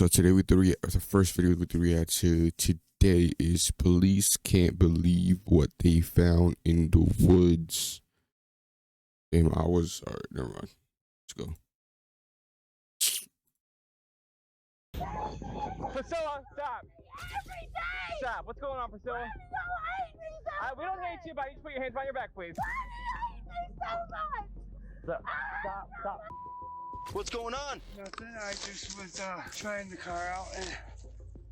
So today the first video we react to today is police can't believe what they found in the woods. Damn, alright, never mind. Let's go. Priscilla, stop. Every day! Stop. What's going on, Priscilla? Why do you hate me so We don't hate you, but you just put your hands behind your back, please. Why do you hate me so much? Stop. What's going on? Nothing. I just was trying the car out and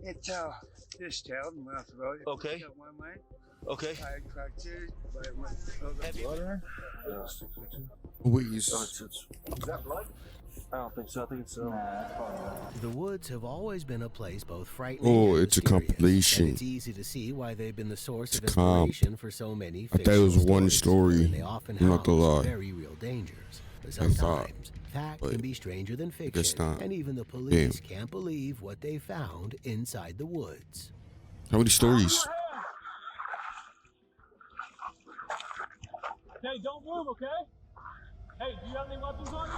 it fishtailed and went off the road. It Okay. got one way. Okay. I fractured, but it went over. Have you- Wait, Is that blood? I don't think so. I think it's The woods have always been a place both frightening oh, and it's a mysterious, compilation. and it's easy to see why they've been the source of It's a comp. inspiration for so many I thought it was fictional one stories, story. and they often I'm not gonna house lie. very real dangers. But I thought, sometimes fact but can be stranger than I guess fiction, not. and even the police can't believe what they found inside the woods. How many stories? Hey, don't move, okay? Hey, do you have any weapons on you?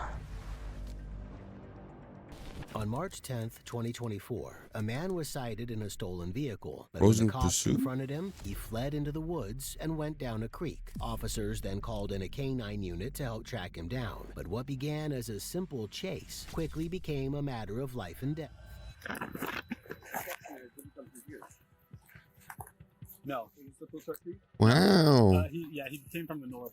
On March 10th, 2024, a man was sighted in a stolen vehicle, but Frozen when the cops pursuit? confronted him, he fled into the woods and went down a creek. Officers then called in a canine unit to help track him down, but what began as a simple chase quickly became a matter of life and death. No, he's supposed to be. Wow. He came from the north.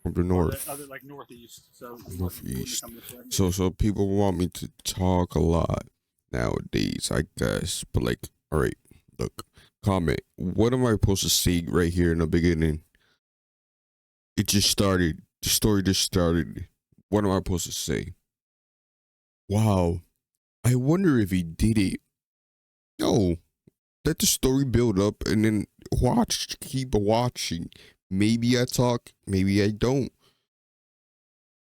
From the north. Other like northeast. So Northeast. come this way. So people want me to talk a lot nowadays, I guess. But like, all right, look, comment. What am I supposed to say right here in the beginning? It just started. The story just started. What am I supposed to say? Wow. I wonder if he did it. No. Let the story build up and then keep watching. Maybe I talk, maybe I don't.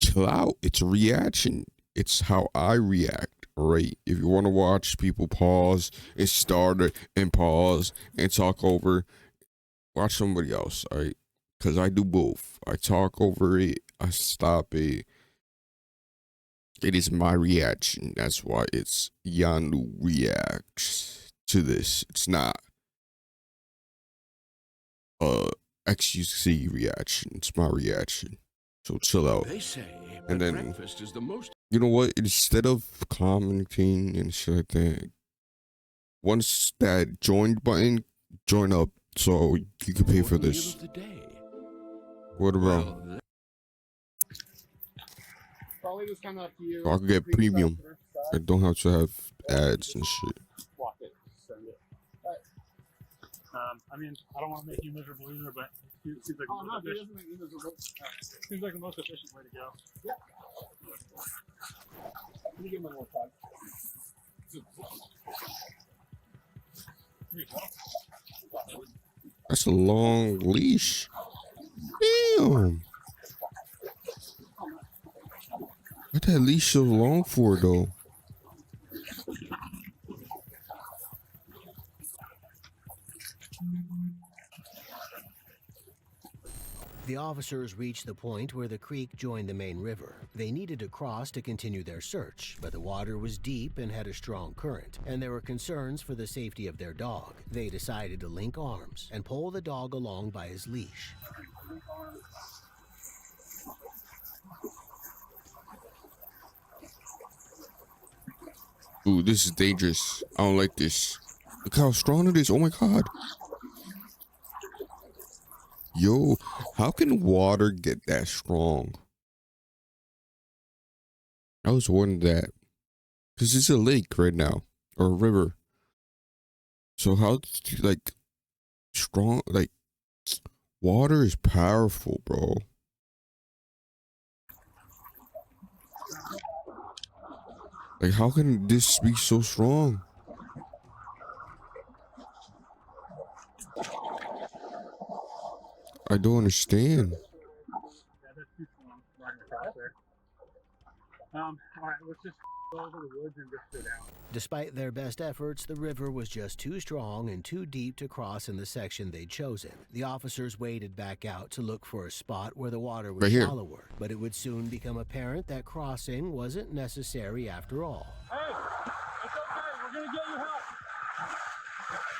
Chill out. It's a reaction. It's how I react, right? If you want to watch people pause and start it and pause and talk over, watch somebody else, all right? Because I do both. I talk over it, I stop it. It is my reaction. That's why it's Yanu reacts to this. It's not XUC reaction. It's my reaction. So chill out. They say And then, breakfast is the most. you know what? Instead of commenting and shit like that, once that join button, join up so you can pay for this. Meal of the day. What about? Well, Probably just kind of up to you. I can get premium. I don't have to have ads and shit. Walk it. Send it. I mean, I don't want to make you miserable either, but it seems like the most efficient. Seems like the most efficient way to go. Yeah. Let me give him a little time. Here you go. That's a long leash. Damn. What that leash so long for though? The officers reached the point where the creek joined the main river. They needed to cross to continue their search, but the water was deep and had a strong current, and there were concerns for the safety of their dog. They decided to link arms and pull the dog along by his leash. Ooh, this is dangerous. I don't like this. Look how strong it is. Oh my god. Yo, how can water get that strong? I was wondering that. Because it's a lake right now. Or a river. So how, like, strong, like, water is powerful, bro. Like, how can this be so strong? I don't understand. Yeah, that's too strong. Riding across there. All right, let's just go over the woods and just sit down. Despite their best efforts, the river was just too strong and too deep to cross in the section they'd chosen. The officers waded back out to look for a spot where the water was Right here. shallower, but it would soon become apparent that crossing wasn't necessary after all. Hey, it's okay.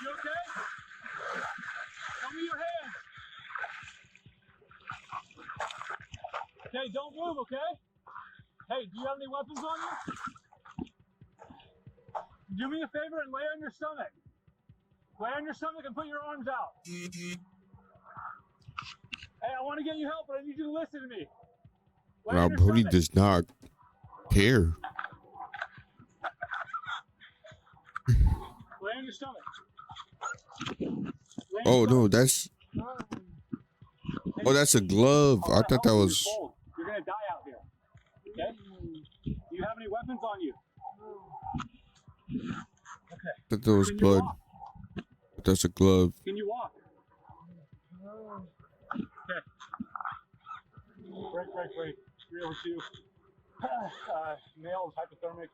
You okay? Show me your hands. Okay, don't move, okay? Hey, do you have any weapons on you? Do me a favor and lay on your stomach. Lay on your stomach and put your arms out. Hey, I want to get you help, but I need you to listen to me. Lay Now, on your Brody stomach. does not care. Lay on your stomach. Lay on Oh your no, stomach. that's Hey, oh, that's a glove. I I wanna thought that help you. was. It's cold. You're gonna die out here. Okay? Do you have any weapons on you? I thought that was Can you blood. walk? But that's a glove. Can you walk? Okay. Break. 302. Male is hypothermic.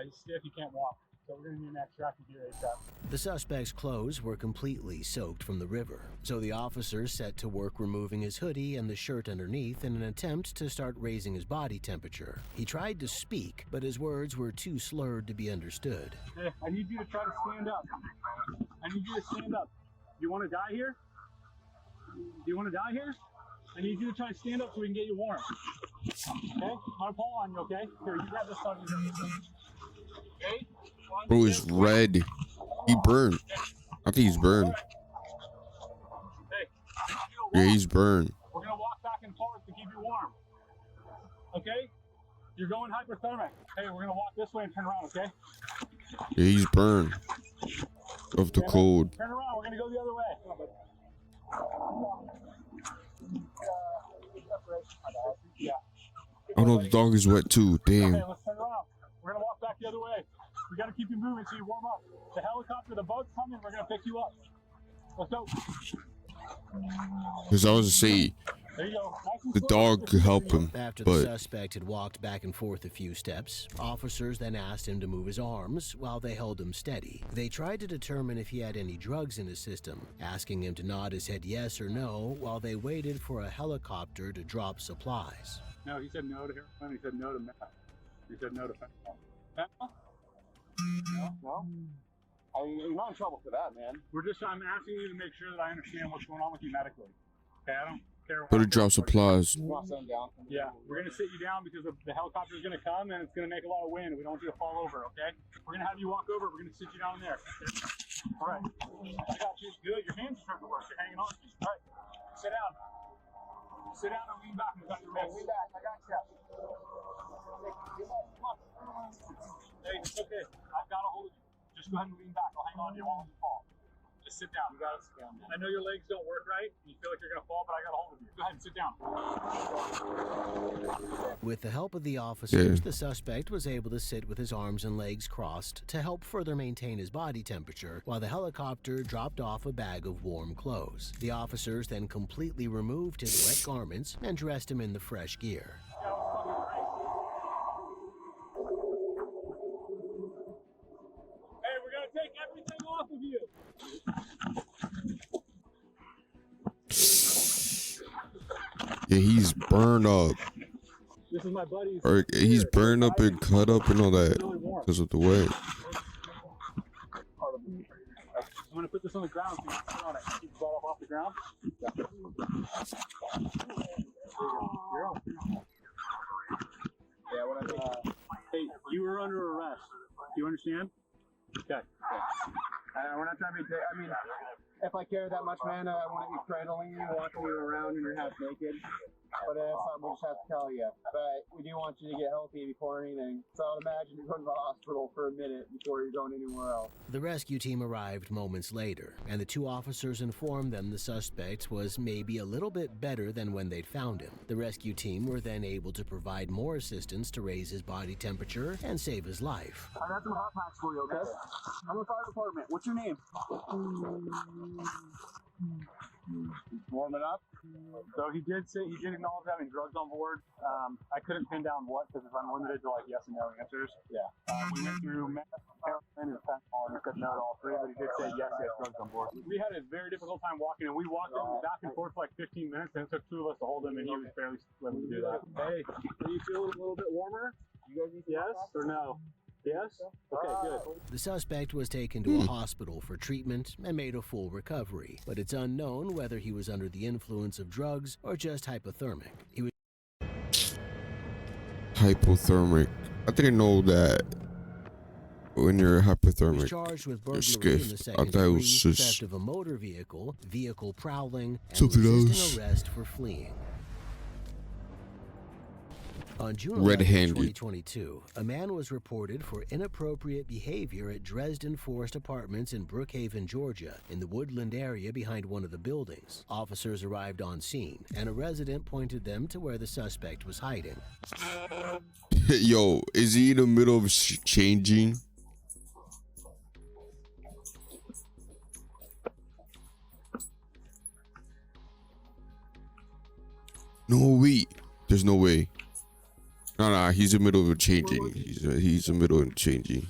He's stiff. He can't walk. So we're going to need an extracted gear ASAP. The suspect's clothes were completely soaked from the river, so the officers set to work removing his hoodie and the shirt underneath in an attempt to start raising his body temperature. He tried to speak, but his words were too slurred to be understood. Hey, I need you to try to stand up. I need you to stand up. Do you want to die here? Do you want to die here? I need you to try to stand up so we can get you warm. Okay? I'm going to pull on you, okay? Here, you grab this side of your okay? Bro is red. He burned. I think he's burned. Hey, Yeah, he's burned. we're going to walk back and forth to keep you warm. Okay? You're going hyperthermic. Hey, we're going to walk this way and turn around, okay? Yeah, he's burned. Of the cold. Turn around. We're going to go the other way. Yeah. Oh no, the dog is wet too. Damn. Okay, let's turn around. We're going to walk back the other way. We got to keep you moving so you warm up. The helicopter, the boat's coming. We're going to pick you up. Let's go. Because I was to say, There you go. Nice and the slow. dog could help him. After the But suspect had walked back and forth a few steps, officers then asked him to move his arms while they held him steady. They tried to determine if he had any drugs in his system, asking him to nod his head yes or no while they waited for a helicopter to drop supplies. No, he said no to heroin. He said no to meth. He said no to fentanyl. Fentanyl? No? I mean, you're not in trouble for that, man. I'm asking you to make sure that I understand what's going on with you medically. Okay, I don't care. But to drop supplies. You want to sit him down? Yeah, we're going to sit you down because the helicopter is going to come and it's going to make a lot of wind. We don't want you to fall over, okay? We're going to have you walk over. We're going to sit you down there. Okay? All right. I got you. Good. Your hands are starting to work. You're hanging on to me. All right. Sit down. Sit down and lean back. We've got your wrist. Lean back. I got you. Come on. Hey, it's okay. I've got a hold of you. Just go ahead and lean back. I'll hang on to you while you fall. Just sit down. You got to sit down. I know your legs don't work right. You feel like you're going to fall, but I got a hold of you. Go ahead and sit down. With the help of the officers, the suspect was able to sit with his arms and legs crossed to help further maintain his body temperature while the helicopter dropped off a bag of warm clothes. The officers then completely removed his wet garments and dressed him in the fresh gear. Hey, we're going to take everything off of you. Yeah, he's burned up. This is my buddy's. Or he's burned up and cut up and all that Really warm. because of the wet. I'm going to put this on the ground so you can sit on it. Keep the ball off the ground. Yeah. There you go. You're on. Yeah, whatever. Hey, you were under arrest. Do you understand? Okay. We're not trying to be. I mean, if I care that much, man, I wouldn't be cradling you, walking you around in your house naked. But that's something we just have to tell you. But we do want you to get healthy before anything. So I'd imagine you're going to the hospital for a minute before you're going anywhere else. The rescue team arrived moments later, and the two officers informed them the suspect was maybe a little bit better than when they'd found him. The rescue team were then able to provide more assistance to raise his body temperature and save his life. I got some hot packs for you, okay? I'm a fire department. What's your name? Warm it up. So he did acknowledge having drugs on board. I couldn't pin down what because I'm limited to like yes and no answers. Yeah. We went through meth, heroin, and fentanyl, and he said no to all three, but he did say yes, he has drugs on board. We had a very difficult time walking, and we walked him back and forth for like 15 minutes, and it took two of us to hold him, and he was barely willing to do that. Hey, are you feeling a little bit warmer? You guys need yes or no? Yes? Okay, good. The suspect was taken to a hospital for treatment and made a full recovery, but it's unknown whether he was under the influence of drugs or just hypothermic. He was Hypothermic. I didn't know that when you're hypothermic. charged with You're burglary in the skiffed. I second thought it degree, was just theft of a motor vehicle, vehicle prowling, and something else. resisting arrest for fleeing. On June 11, Red-handed. 2022, a man was reported for inappropriate behavior at Dresden Forest Apartments in Brookhaven, Georgia, in the woodland area behind one of the buildings. Officers arrived on scene, and a resident pointed them to where the suspect was hiding. Yo, is he in the middle of changing? No, wait. There's no way. No, he's in the middle of changing. He's in the middle of changing.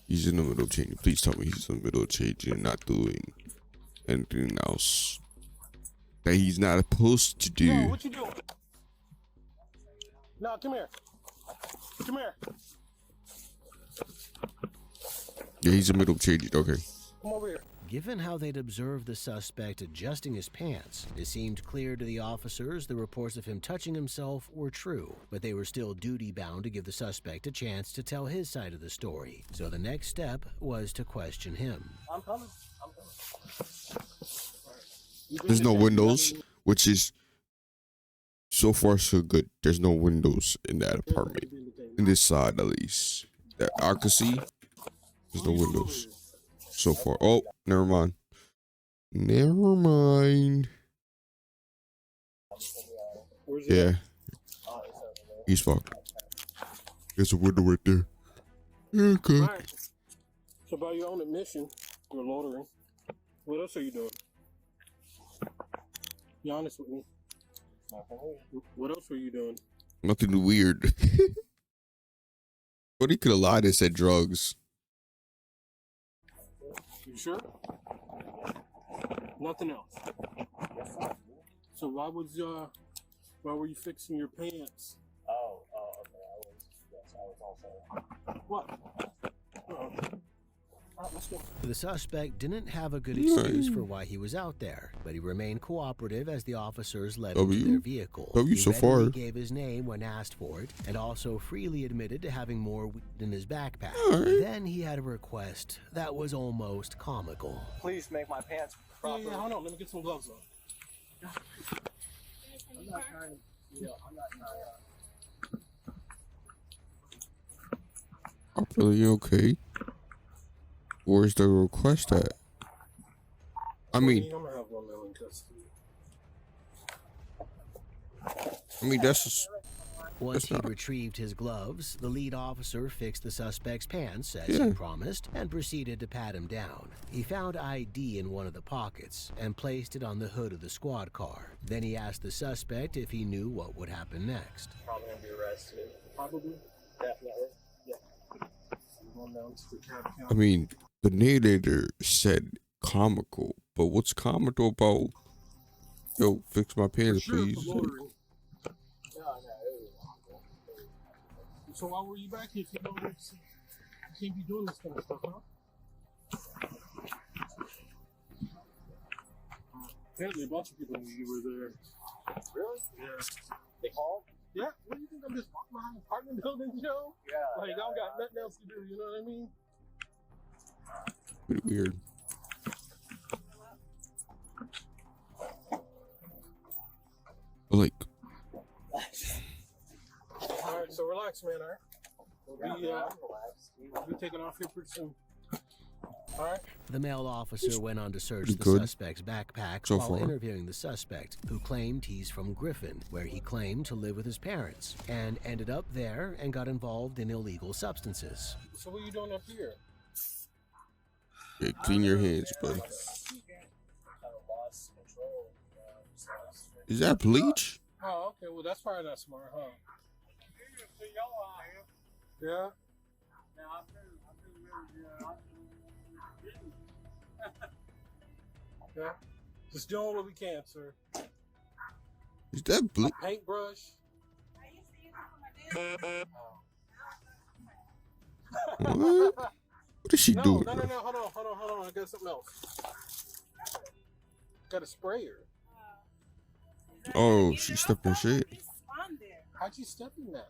He's in the middle of changing. Please tell me he's in the middle of changing and not doing anything else that he's not supposed to do. No, what you doing? No, come here. Come here. Yeah, he's in the middle of changing. Okay. Come over here. Given how they'd observed the suspect adjusting his pants, it seemed clear to the officers the reports of him touching himself were true, but they were still duty-bound to give the suspect a chance to tell his side of the story. So the next step was to question him. I'm coming. There's no windows, which is so far so good. There's no windows in that apartment. In this side, at least. That I could see, there's no windows. So far. Oh, never mind. Never mind. Yeah. He's fucked. There's a window right there. Okay. All right. So by your own admission, you're loitering. What else are you doing? Be honest with me. What else were you doing? Nothing weird. But he could have lied and said drugs. You sure? Nothing else. So why were you fixing your pants? Okay. I was also. What? All right, let's go. The suspect didn't have a good excuse for why he was out there, but he remained cooperative as the officers led him to their vehicle. W He so far. readily gave his name when asked for it, and also freely admitted to having more weed in his backpack. Then he had a request that was almost comical. Please make my pants proper. Yeah, hold on. Let me get some gloves on. I'm not trying I'm really okay. Where's the request at? I mean, I'm gonna have 1 million custody. that's just, Once That's he'd not- retrieved his gloves, the lead officer fixed the suspect's pants as he promised and proceeded to pat him down. He found ID in one of the pockets and placed it on the hood of the squad car. Then he asked the suspect if he knew what would happen next. Probably gonna be arrested. Probably. Definitely. I'm going down to the cab I counter. mean, the narrator said comical, but what's comical about, yo, fix my pants, Sure, please? for loitering. So why were you back here if you know you can't be doing this kind of stuff, huh? Apparently a bunch of people knew you were there. Really? Yeah. They called? Yeah? What do you think I'm just walking behind an apartment building, Joe? Yeah. Like, I don't got nothing else to do, you know what I mean? Pretty weird. Like, Alright, so relax, man, alright? We'll be taking off here pretty soon. Alright? The male officer went on to search Pretty the good suspect's backpack so while far. interviewing the suspect, who claimed he's from Griffin, where he claimed to live with his parents, and ended up there and got involved in illegal substances. So what are you doing up here? yeah, clean your hands, buddy. Kind of lost control. Is that bleach? Oh, okay, well that's probably not smart, huh? Yeah? Yeah? Just doing what we can, sir. Is that bleach? Paintbrush. What? What is she No, doing? no. Hold on. I got something else. Got a sprayer. Oh, she stepped in shit. How'd you step in that?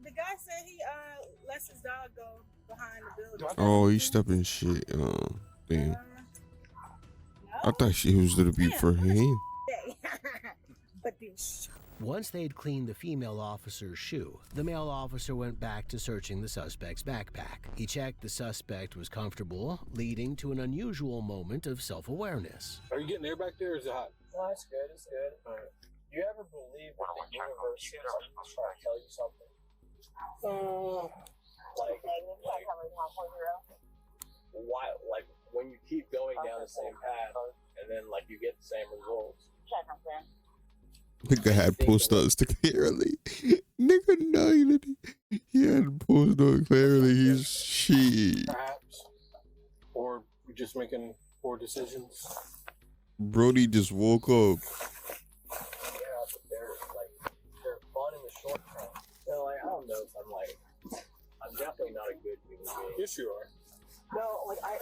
The guy said he lets his dog go behind the building. Oh, he stepped in shit. Damn. I thought she was gonna be for him. But this. Once they'd cleaned the female officer's shoe, the male officer went back to searching the suspect's backpack. He checked the suspect was comfortable, leading to an unusual moment of self-awareness. Are you getting air back there or is it hot? No, it's good. All right. Do you ever believe that the universe is trying to tell you something? Like when you keep going down the same path and then like you get the same results. Nigga had post ups clearly. Nigga, no, he had post ups clearly. He's shit. Perhaps. Or you're just making poor decisions. Brody just woke up. Yeah, but they're fun in the short term. So like I don't know if I'm definitely not a good human being. Yes, you are. No, like I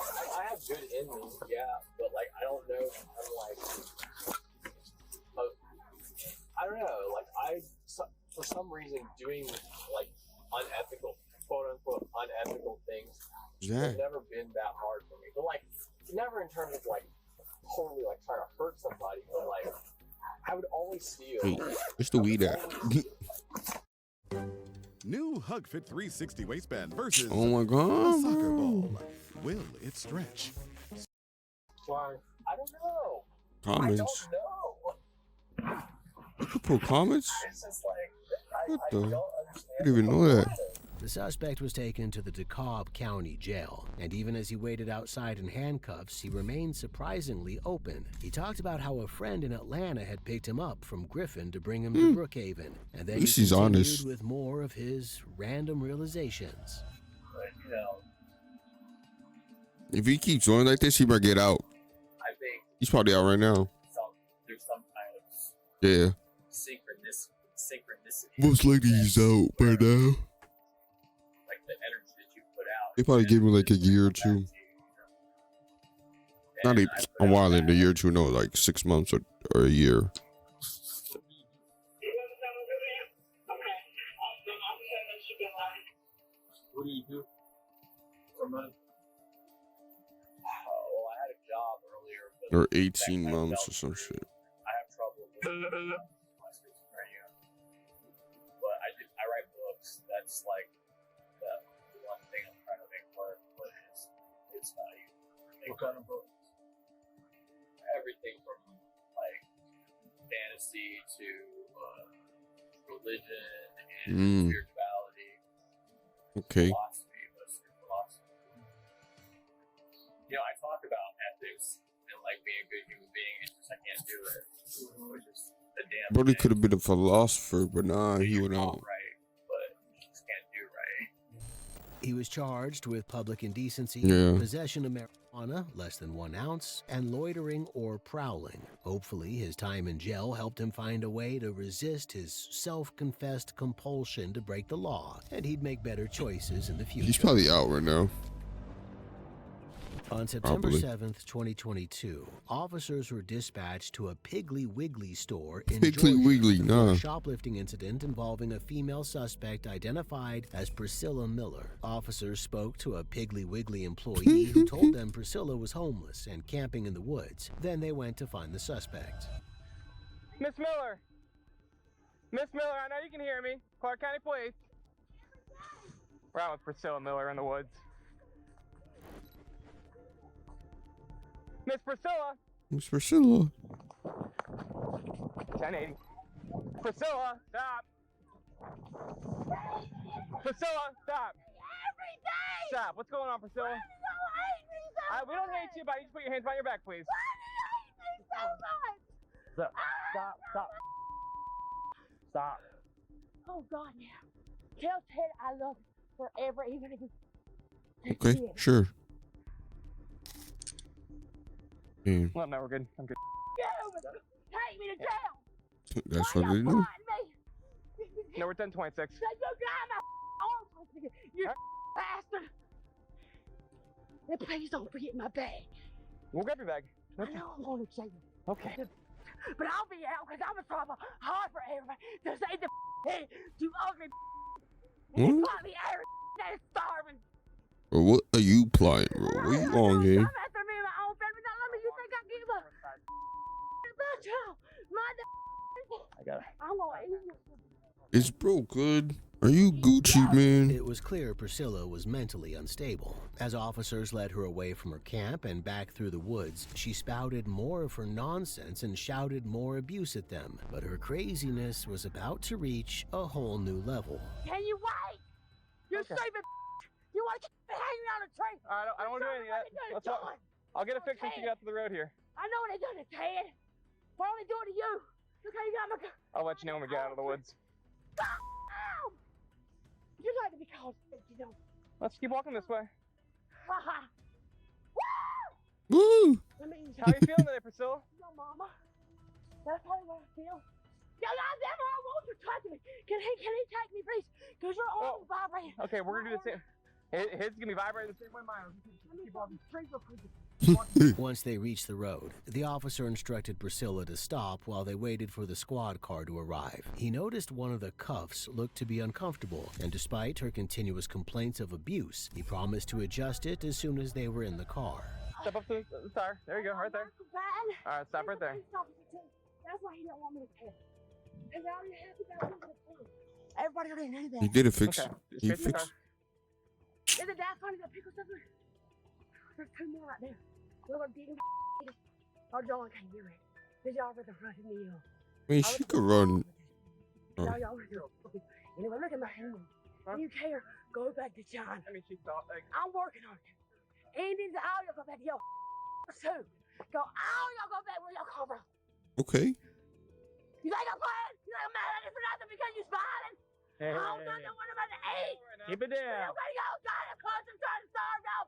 have good in me, yeah, but like I don't know if I'm like I don't know, like for some reason doing like unethical, quote unquote unethical things has never been that hard for me. But like never in terms of like totally like trying to hurt somebody, but like I would always feel It's the weed at. New HugFit 360 waistband versus Oh my a god. soccer ball. Will it stretch? Why? I don't know. Comments. I don't know. You could put comments? It's just like What I the? don't I understand. didn't even know that. The suspect was taken to the DeKalb County Jail, and even as he waited outside in handcuffs, he remained surprisingly open. He talked about how a friend in Atlanta had picked him up from Griffin to bring him to Brookhaven, and then At he least he's continued honest. with more of his random realizations. But you know, If he keeps going like this, he might get out. I think He's probably out right now. there's some kind of Yeah. synchronicity. Most likely he's out by now. Like the energy that you put out. They probably gave him like a year or two. Not even a while in a year or two, no, like 6 months or a year. What do you do for money? Well, I had a job earlier, but Or 18 months or some shit. I have trouble with my schizophrenia. But I write books. That's like the one thing I'm trying to make work, but it's not easy. What kind of books? Everything from like fantasy to religion and spirituality, Okay. philosophy, Western philosophy. You know, I talk about ethics and like being a good human being. It's just I can't do it, which is the damn. Brody thing. could have been a philosopher, but nah, he went out. Right, but you just can't do right. He was charged with public indecency, Yeah. possession of marijuana, less than 1 ounce, and loitering or prowling. Hopefully, his time in jail helped him find a way to resist his self-confessed compulsion to break the law, and he'd make better choices in the future. He's probably out right now. On September Probably. 7th, 2022, officers were dispatched to a Piggly Wiggly store in Piggly Georgia Wiggly, for nah. a shoplifting incident involving a female suspect identified as Priscilla Miller. Officers spoke to a Piggly Wiggly employee who told them Priscilla was homeless and camping in the woods. Then they went to find the suspect. Miss Miller! Miss Miller, I know you can hear me. Clark County Police. We're out with Priscilla Miller in the woods. Miss Priscilla! Miss Priscilla. 1080. Priscilla, stop! Priscilla, stop! Every day! Stop. What's going on, Priscilla? Why do you hate me so We don't much? hate you, but you just put your hands behind your back, please. Why do you hate me so much? Stop. Stop. Stop. Oh God, now. Tell Ted I love him forever, even if it's Okay, sure. Yeah, Well, no, we're good. I'm good. Take me to jail. that's Why what they you do. find me? No, we're 1026. So you got my arms. You're bastard! And please don't forget my bag. We'll grab your bag. I know I'm going to jail. Okay. But I'll be out because I'm going to try hard for everybody to say the head to ugly and probably every that is starving. Bro, what are you playing, bro? What you on here? I'm after me and my own family. Don't let me. You think I give up? About y'all. I got it. I'm going to eat you. Is bro good? Are you Gucci, man? It was clear Priscilla was mentally unstable. As officers led her away from her camp and back through the woods, she spouted more of her nonsense and shouted more abuse at them. But her craziness was about to reach a whole new level. Can you wait? You stupid. You want to keep hanging on a tree? I don't want to do anything yet. Let's walk. I'll get a fix once you get out to the road here. I know what they done to Ted. What are they doing to you? Look how you got my... I'll let you know when we get out of the woods. Ow! You'd like to be called, you know. Let's keep walking this way. Haha. Woo! That means... How are you feeling today, Priscilla? No, Mama. That's probably what I feel. Yo, never I want you touching me. Can he take me, please? Because your arm is vibrating. Okay, we're gonna do the same. His gonna be vibrating the same way mine. Keep walking. Once they reached the road, the officer instructed Priscilla to stop while they waited for the squad car to arrive. He noticed one of the cuffs looked to be uncomfortable, and despite her continuous complaints of abuse, he promised to adjust it as soon as they were in the car. Step up to the tire. There you go, right there. All right, stop right there. That's why he didn't want me to tell. Because I already have to go. Everybody already knew that. He did it fix. Okay. He fixed. Isn't that funny to pick us up? There's two more right there. We're going to dig him. Oh, John can't do it. Because y'all were running me off. I mean, she could run. Y'all were doing. Anyway, look at my hand. If you care, go back to John. I mean, she thought like. I'm working on it. Indians, all y'all go back to your too. Go, all y'all go back where y'all come from. Okay. You think I'm playing? You think I'm mad at you for nothing because you smiling? Hey, I don't know what about to eat. Keep it down. Nobody else trying to close and trying to starve them.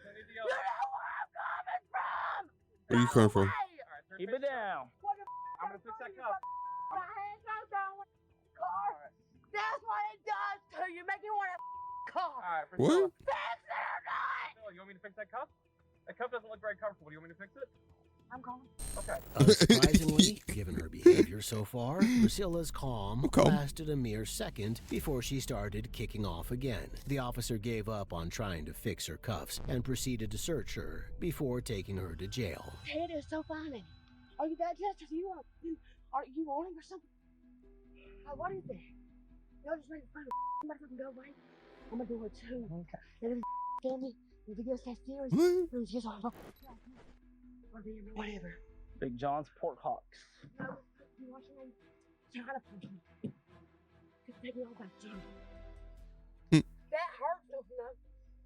You know where I'm coming from. Where you coming from? Keep it down. I'm gonna fix that cup. My hands go down with the car. That's what it does to you. Make you want to car. All right, What? Fix it or not. Priscilla, you want me to fix that cup? That cup doesn't look very comfortable. Do you want me to fix it? I'm going. Okay. Unsurprisingly, given her behavior so far, Priscilla's calm lasted a mere second before she started kicking off again. The officer gave up on trying to fix her cuffs and proceeded to search her before taking her to jail. Ted is so funny. Are you that just? You want him or something? What is that? Y'all just ready to find a go away. I'm gonna do it too. Okay. And if tell me if it gets that serious, please just whatever. Big John's pork hawks. No, you want your name? Try to push me. Just take me all back, Jim. That hurts, don't you know?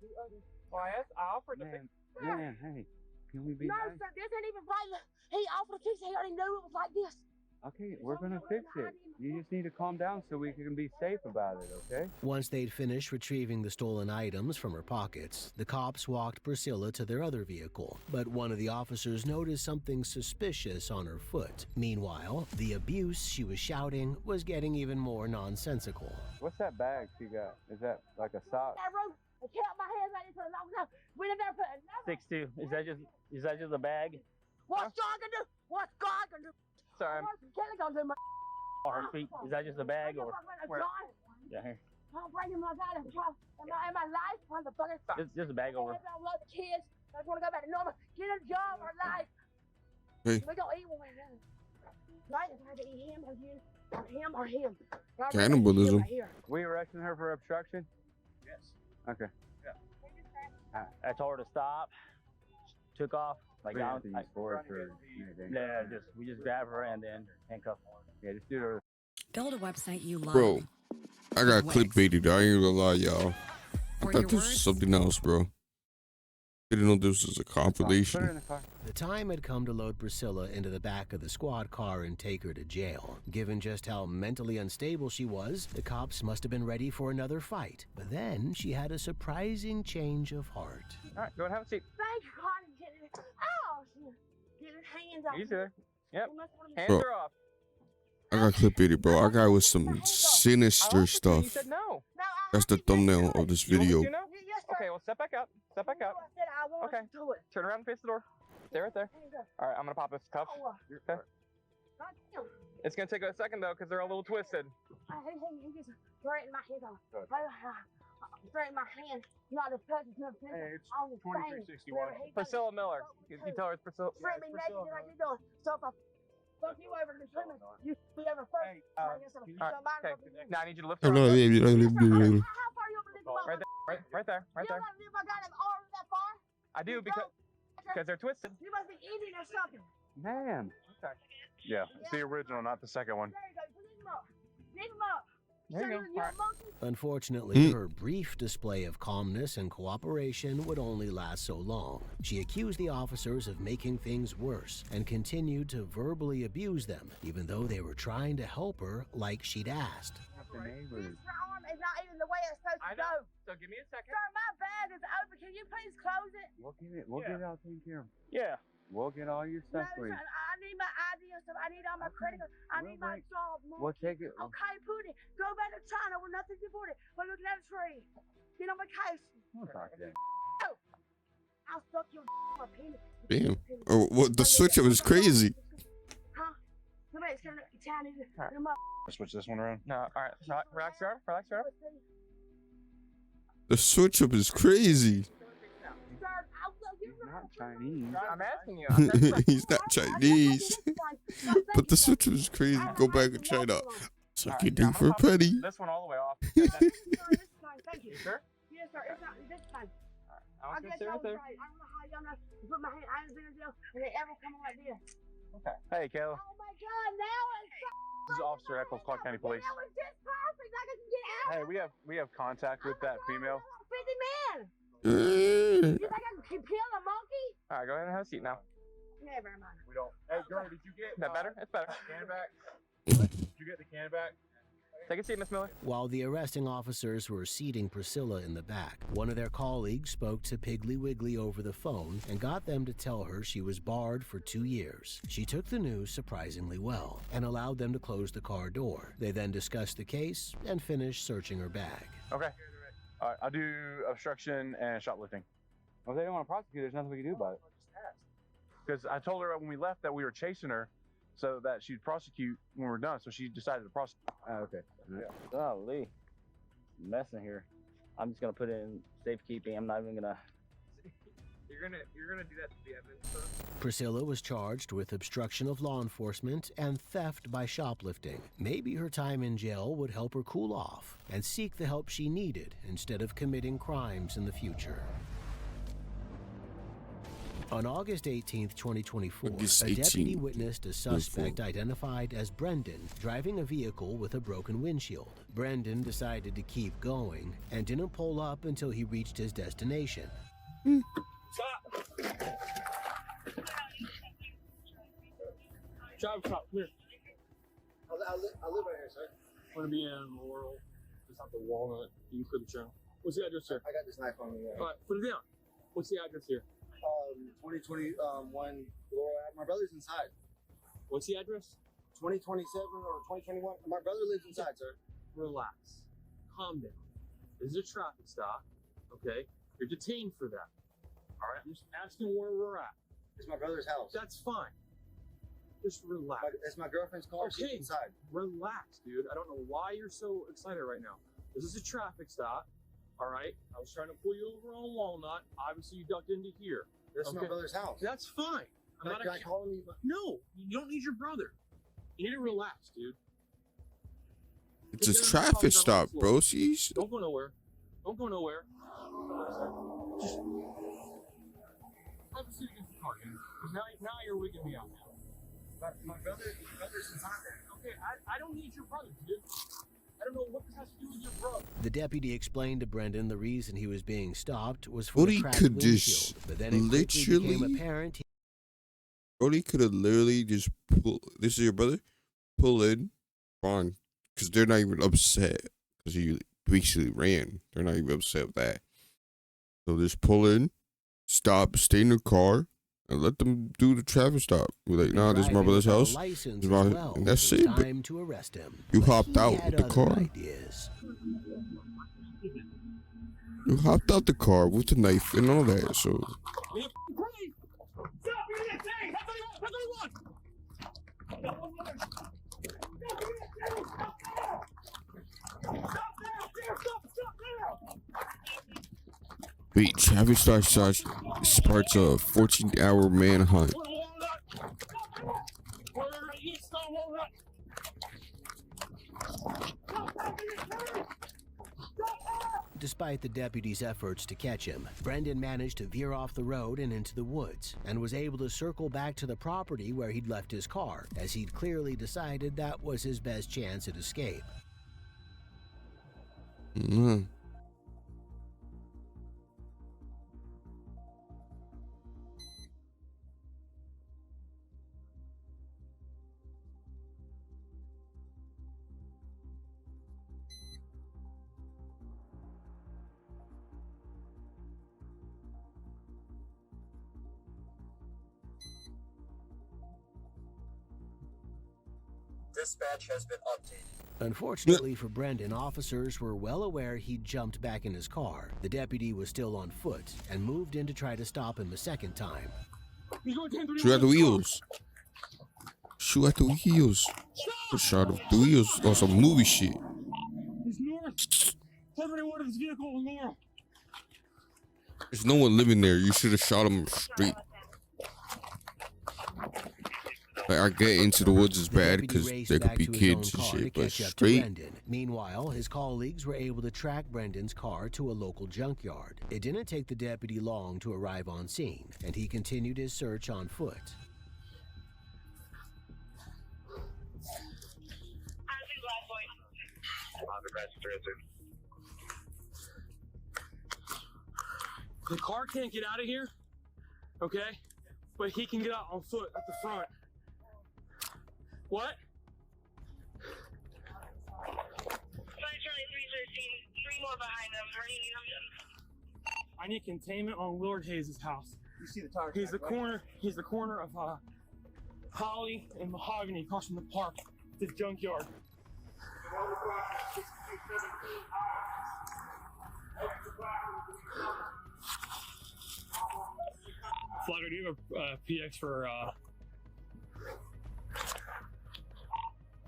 You ugly. Well, I offered to fix. Man, hey, can we be No, nice? sir, this ain't even right. He offered to fix it. He already knew it was like this. Okay, we're gonna fix it. You just need to calm down so we can be safe about it, okay? Once they'd finished retrieving the stolen items from her pockets, the cops walked Priscilla to their other vehicle, but one of the officers noticed something suspicious on her foot. Meanwhile, the abuse she was shouting was getting even more nonsensical. What's that bag she got? Is that like a sock? That room, I kept my hands right for a long time. We never put another. 6'2". Is that just a bag? What's God gonna do? What's God gonna do? Sorry. What's Kelly gonna do? Her feet. Is that just a bag or? Yeah, here. I'm bringing my God in my life, motherfucker. Just a bag over. I don't love the kids. I just want to go back to normal. Get a job or life. Hey. We gonna eat one another. Right? If I had to eat him or you, or him or him. Cannibalism. Right here. We arresting her for obstruction? Yes. Okay. I told her to stop. Took off. Like Yeah, we just grab her and then handcuff her. Yeah, just do it. Build a website you love. Bro, I got clickbaited. I ain't gonna lie, y'all. I thought this was something else, bro. Didn't know this was a compilation. The time had come to load Priscilla into the back of the squad car and take her to jail. Given just how mentally unstable she was, the cops must have been ready for another fight. But then she had a surprising change of heart. All right, go ahead and have a seat. Thank God and get it. Oh, shit. Get his hands off. Easy there. Yep. Hands Bro. are off. I got clickbaited, bro. I got with some sinister You stuff. said no. That's the thumbnail of this You want me video. to no? Okay, well, step back out. Step back out. Okay. Turn around and face the door. Stay right there. All right, I'm going to pop this cuff. Okay. It's going to take a second, though, because they're a little twisted. Straighten my head off. Straighten my hand. Not a person, not a person. Hey, it's 2361. Priscilla Miller. You tell her it's Priscilla. Straighten me naked like you doing. So if I fuck you over the treatment, you be over first. All right, okay. Now I need you to lift Oh, her no, up. yeah, How far you over the Right there, right there, right You there. don't live my goddamn arm that far? I do because they're twisted. You must be Indian or something. Man. Okay. Yeah, it's the original, not the second one. There you go. Lift him up. Lift him up. There you go. You're All a right. monkey. Unfortunately, her brief display of calmness and cooperation would only last so long. She accused the officers of making things worse and continued to verbally abuse them, even though they were trying to help her like she'd asked. This arm is not even the way it's supposed to go. So give me a second. Sir, my bag is open. Can you please close it? We'll get it all taken care of. Yeah. We'll get all your No, stuff for you. sir, I need my ID and stuff. I need all my credit cards. I need my job. We'll take it. Okay, Pooty. Go back to China with nothing to put it. We're looking at a tree. Get on my case. We'll talk to them. I'll suck your my penis. Damn. Oh, what? The switch up is crazy. Huh? Somebody's gonna Chinese. Them up. Switch this one around. No, all right. Relax your arm. Relax your arm. The switch up is crazy. Not Chinese. I'm asking you. He's not Chinese. But the switch up is crazy. Go back and try it out. Suck your dick for a penny. This one all the way off. Thank you. Sure? Yes, sir. It's not this time. I'll I just guess stay I right was there. right. I don't know how y'all know. Put my hand. I ain't been in jail and they ever come like this. Okay. Hey, Kayla. Oh my God! Now it's. This is Officer Eccles, Clark County Police. That was just perfect. I can get out. Hey, we have contact with that female. 50 men. Mm. You think I can kill a monkey? All right, go ahead and have a seat now. Never mind. We don't. Hey, girl, did you get Is that better? It's better. can back? Did you get the can back? Take a seat, Miss Miller. While the arresting officers were seating Priscilla in the back, one of their colleagues spoke to Piggly Wiggly over the phone and got them to tell her she was barred for 2 years. She took the news surprisingly well and allowed them to close the car door. They then discussed the case and finished searching her bag. Okay. All right, I'll do obstruction and shoplifting. Well, if they don't want to prosecute, there's nothing we can do about it. Because I told her when we left that we were chasing her so that she'd prosecute when we're done. So she decided to prosecute. Okay. Golly. Messing here. I'm just gonna put it in safekeeping. I'm not even gonna. You're gonna do that to the evidence, sir? Priscilla was charged with obstruction of law enforcement and theft by shoplifting. Maybe her time in jail would help her cool off and seek the help she needed instead of committing crimes in the future. On August 18, 2024, a deputy witnessed a suspect identified as Brendan driving a vehicle with a broken windshield. Brendan decided to keep going and didn't pull up until he reached his destination. Stop! Drive, stop, come here. I live right here, sir. I'm gonna be in Laurel, just out the Walnut. You can put the channel. What's the address, sir? I got this knife on me. All right, put it down. What's the address here? 2021 Laurel Ave. My brother's inside. What's the address? 2027 or 2021. My brother lives inside, sir. Relax. Calm down. This is a traffic stop, okay? You're detained for that. All right, I'm just asking where we're at. It's my brother's house. That's fine. Just relax. It's my girlfriend's car. Okay, She's inside. Relax, dude. I don't know why you're so excited right now. This is a traffic stop, all right? I was trying to pull you over on Walnut. Obviously, you ducked into here. This is my brother's house. That's fine. Can I call him? No, you don't need your brother. You need to relax, dude. It's a traffic stop, bro. Sheesh. Don't go nowhere. Don't go nowhere. Just have a seat against the car, dude. Because now you're wigging me out now. But my brother's inside there. Okay, I don't need your brother, dude. I don't know what this has to do with your brother. The deputy explained to Brendan the reason he was being stopped was for Brody the cracked could windshield, just but then it quickly became literally. apparent Brody could have literally just pull. This is your brother. Pull in, fine, because they're not even upset because he basically ran. They're not even upset with that. So just pull in, stop, stay in the car, and let them do the traffic stop. Be like, nah, this is my brother's house. License This is my, as well. and that's It was it. But time to arrest him. you But hopped he out had with the other car. ideas. You hopped out the car with the knife and all that. So wait, traffic stop sparks a 14-hour manhunt. Despite the deputy's efforts to catch him, Brendan managed to veer off the road and into the woods, and was able to circle back to the property where he'd left his car, as he'd clearly decided that was his best chance at escape. Dispatch has been updated. Unfortunately for Brendan, officers were well aware he'd jumped back in his car. The deputy was still on foot and moved in to try to stop him a second time. Shoot at the wheels. Shoot at the wheels. Shot at the wheels on some movie shit. He's north. Everybody wanted his vehicle was north. There's no one living there. You should have shot him straight. Like, I get into the woods is bad because there could be kids and shit, but straight. Meanwhile, his colleagues were able to track Brendan's car to a local junkyard. It didn't take the deputy long to arrive on scene, and he continued his search on foot. The car can't get out of here, okay? But he can get out on foot at the front. What? Three more behind them. Where do you need them? I need containment on Willard Hayes' house. You see the tire He's the track, right? corner. He's the corner of Holly and Mahogany across from the park. This junkyard. Flagger, do you have a PX for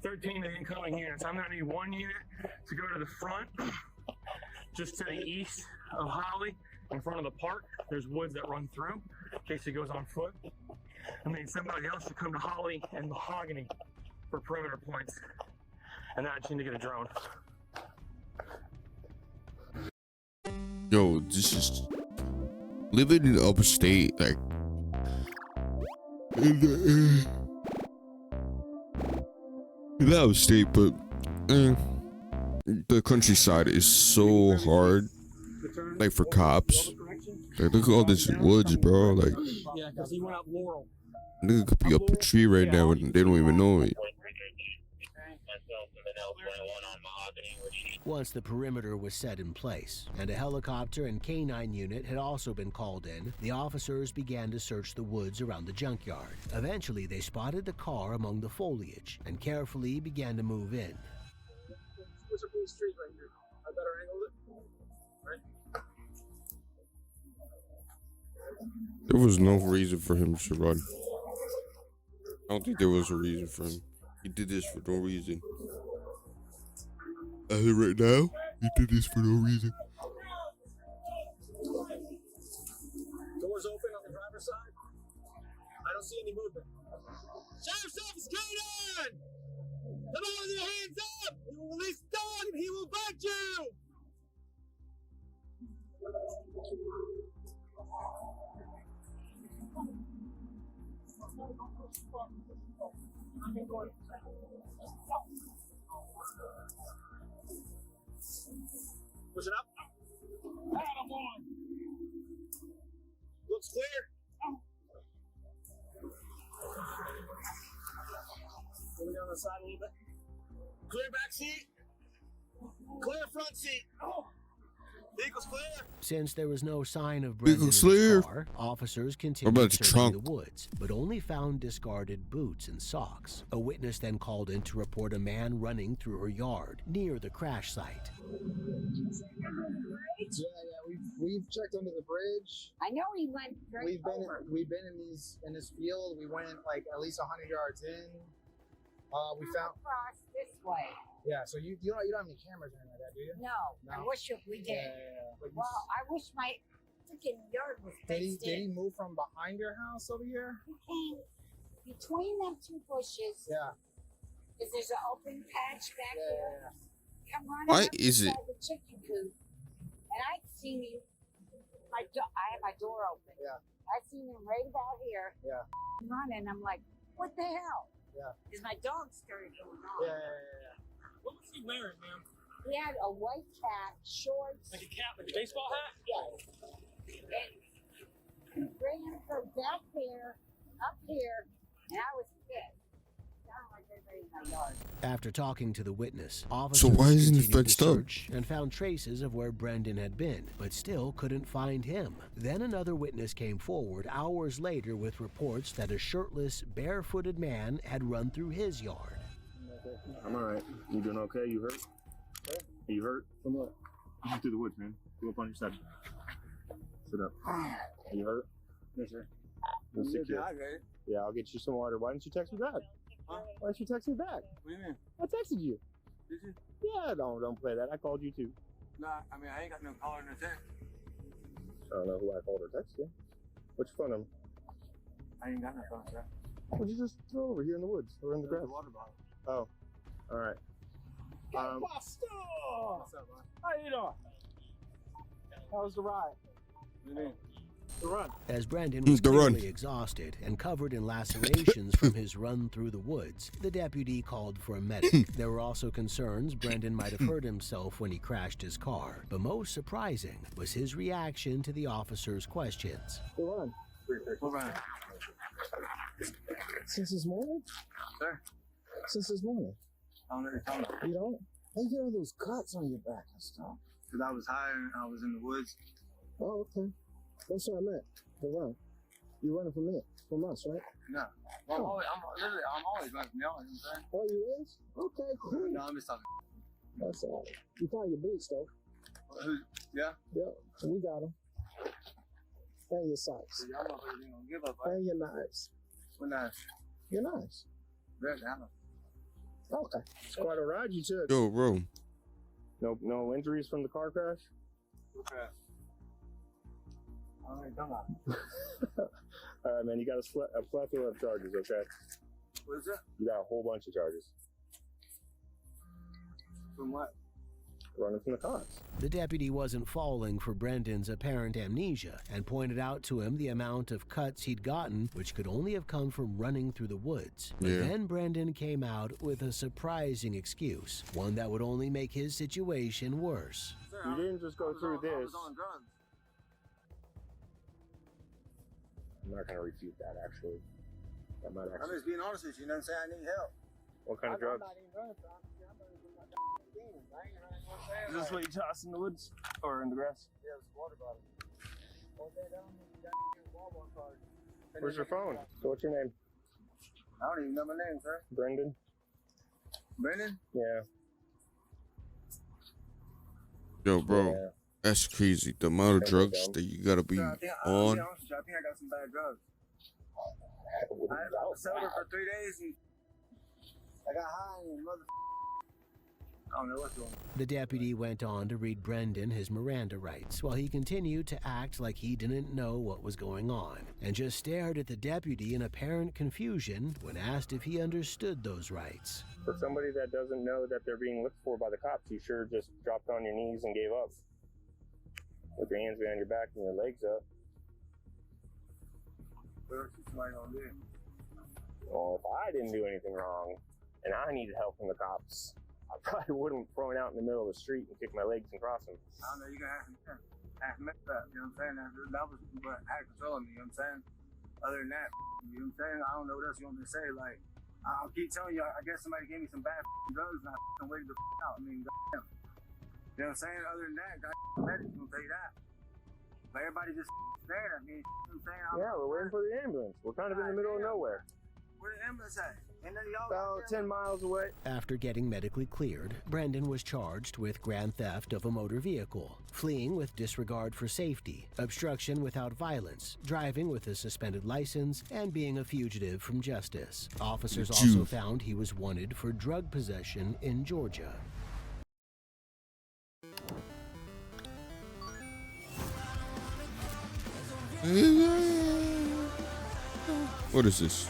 13 of the incoming units? I'm gonna need one unit to go to the front, just to the east of Holly, in front of the park. There's woods that run through, in case he goes on foot. And then somebody else should come to Holly and Mahogany for perimeter points. And then I just need to get a drone. Yo, this is living in upstate, like in upstate, but the countryside is so hard. Like for cops, like look at all this woods, bro. Like, Yeah, because he went up Laurel. nigga could be up a tree right now and they don't even know it. Once the perimeter was set in place, and a helicopter and K-9 unit had also been called in, the officers began to search the woods around the junkyard. Eventually, they spotted the car among the foliage and carefully began to move in. There's a blue street right here. I better angle it. Right? There was no reason for him to run. I don't think there was a reason for him. He did this for no reason. As of right now, he did this for no reason. Doors open on the driver's side. I don't see any movement. Sheriff's office, K-9! Come on with your hands up! We will release the dog and he will bite you! Push it up. Looks clear. Moving down the side a little bit. Clear back seat. Clear front seat. Vehicle's clear. Since there was no sign of Vehicle Brendan in clear. his car, officers continued about the searching trunk? the woods, but only found discarded boots and socks. A witness then called in to report a man running through her yard near the crash site. Yeah, we've checked under the bridge. I know he went straight over. We've been in this field. We went like at least 100 yards in. We found across this way. Yeah, so you don't have any cameras or anything like that, do you? No, I wish we did. But you Well, I wish my freaking yard was fenced did he in. move from behind your house over here? He came between them two bushes. Yeah. Because there's an open patch back there. Come running Why up is it- inside the chicken coop, and I seen him. I had my door open. Yeah. I seen him right about here. Yeah. Running. I'm like, what the hell? Yeah. Because my dog started going on. Yeah. What was he wearing, ma'am? He had a white cap, shorts. Like a cap, like a baseball hat? Yes. And he ran from back there, up here, and I was pissed. Sounded like everybody in my yard. After talking to the witness, officers why isn't it continued the fenced up? search and found traces of where Brendan had been, but still couldn't find him. Then another witness came forward hours later with reports that a shirtless, barefooted man had run through his yard. I'm alright. You doing okay? You hurt? You hurt? From what? You through the woods, man. Go up on your side. Sit up. You hurt? Yes, sir. Let's sit here. Yeah, I'll get you some water. Why didn't you text me back? Why didn't you text me back? What do you mean? I texted you. Did you? Yeah, don't play that. I called you too. Nah, I mean I ain't got no caller in the text. I don't know who I called or texted. What's your phone number? I ain't got no phone, sir. What'd you just throw over here in the woods or in the grass? Water bottle. Oh, all right. What's up, man? How you doing? How was the ride? What do you mean? The run. As Brendan was The run. clearly exhausted and covered in lacerations from his run through the woods, the deputy called for a medic. There were also concerns Brendan might have hurt himself when he crashed his car, but most surprising was his reaction to the officer's questions. The run. What run? Since this morning? Sir? Since this morning. I don't know what you're talking about. You don't? How you get all those cuts on your back and stuff? Because I was high and I was in the woods. Oh, okay. That's what I meant. The run. You running from me? From us, right? No. I'm always running from y'all, you know what I'm saying? Oh, you is? Okay, cool. No, I'm just talking. That's all right. You found your boots, though. Yeah? Yeah, we got them. And your socks. Y'all motherfuckers ain't gonna give up. Right? And your knives. What knives? Your knives. Very down. Okay. It's quite a ride you took. Yo, bro. No injuries from the car crash? Okay. I don't know what you're talking about. All right, man. You got a plethora of charges, okay? What is it? You got a whole bunch of charges. From what? Running from the cops. The deputy wasn't falling for Brendan's apparent amnesia and pointed out to him the amount of cuts he'd gotten, which could only have come from running through the woods. But Yeah. then Brendan came out with a surprising excuse, one that would only make his situation worse. You didn't just go through this. I was on drugs. I'm not going to refute that, actually. That might I'm actually. just being honest with you, you know what I'm saying? I need help. What kind of drugs? I'm not even running from it. I'm running from my demons. I ain't running, you know what I'm saying? Is this what you tossed in the woods? Or in the grass? Yeah, it was a water bottle. All day down with the goddamn Walmart card. Where's your phone? So what's your name? I don't even know my name, sir. Brendan? Brendan? Yeah. Yo, bro. Yeah. That's crazy. The amount of drugs that you gotta be Sir, I think on. I think I got some bad drugs. I was sober for 3 days and I got high and I don't know what's going on. The deputy went on to read Brendan his Miranda rights while he continued to act like he didn't know what was going on and just stared at the deputy in apparent confusion when asked if he understood those rights. For somebody that doesn't know that they're being looked for by the cops, you sure just dropped on your knees and gave up. With your hands behind your back and your legs up. What's somebody gonna do? Well, if I didn't do anything wrong and I needed help from the cops, I probably wouldn't throw it out in the middle of the street and kick my legs and cross them. I don't know, you're gonna have to mess that, you know what I'm saying? That was what had control of me, you know what I'm saying? Other than that, you know what I'm saying? I don't know what else you want me to say. Like, I'll keep telling you, I guess somebody gave me some bad drugs and I waited the out. I mean, goddamn. You know what I'm saying? Other than that, medics will tell you that. But everybody just there. I mean, you know what I'm saying? Yeah, we're waiting for the ambulance. We're kind of in the middle of nowhere. Where's the ambulance at? And then y'all About 10 miles away. After getting medically cleared, Brendan was charged with grand theft of a motor vehicle, fleeing with disregard for safety, obstruction without violence, driving with a suspended license, and being a fugitive from justice. Officers also found he was wanted for drug possession in Georgia. What is this?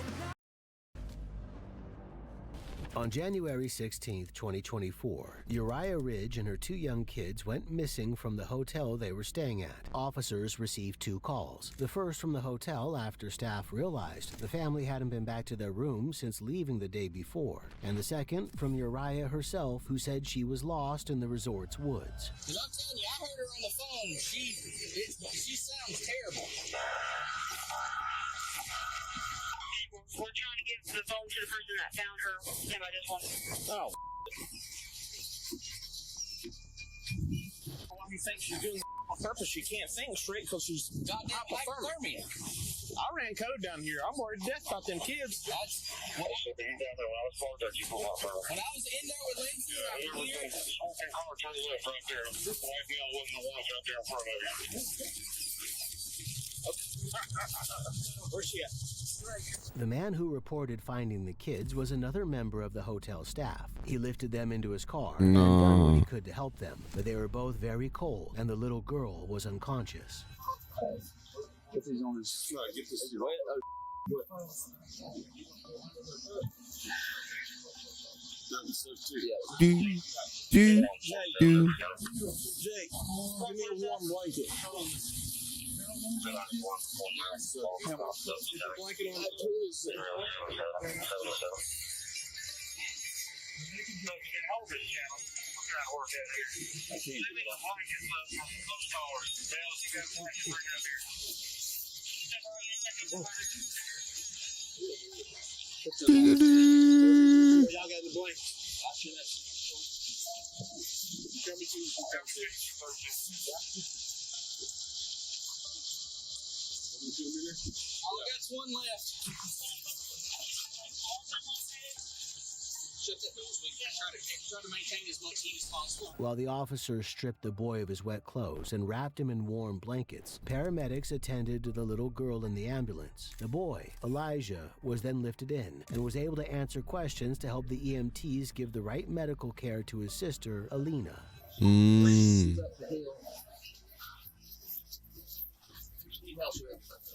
On January 16, 2024, Uriah Ridge and her 2 young kids went missing from the hotel they were staying at. Officers received 2 calls. The first from the hotel after staff realized the family hadn't been back to their room since leaving the day before. And the second from Uriah herself, who said she was lost in the resort's woods. And I'm telling you, I heard her on the phone. She sounds terrible. We're trying to give the phone to the person that found her. Stand by this one. Oh. Well, you think she's doing on purpose? She can't think straight because she's goddamn hypothermia. I ran code down here. I'm worried to death about them kids. When I was in there with Lindsay, I was here. Car turn left right there. Wife and I wasn't the ones out there in front of you. Where's she at? The man who reported finding the kids was another member of the hotel staff. He lifted them into his car and done what he could to help them, but they were both very cold and the little girl was unconscious. Get these on his. Get this. Do. Jake, give me a warm blanket. Put a blanket on the tools. Y'all got the blanket. All got one left. Shut that door. Try to maintain as much heat as possible. While the officers stripped the boy of his wet clothes and wrapped him in warm blankets, paramedics attended to the little girl in the ambulance. The boy, Elijah, was then lifted in and was able to answer questions to help the EMTs give the right medical care to his sister, Alina.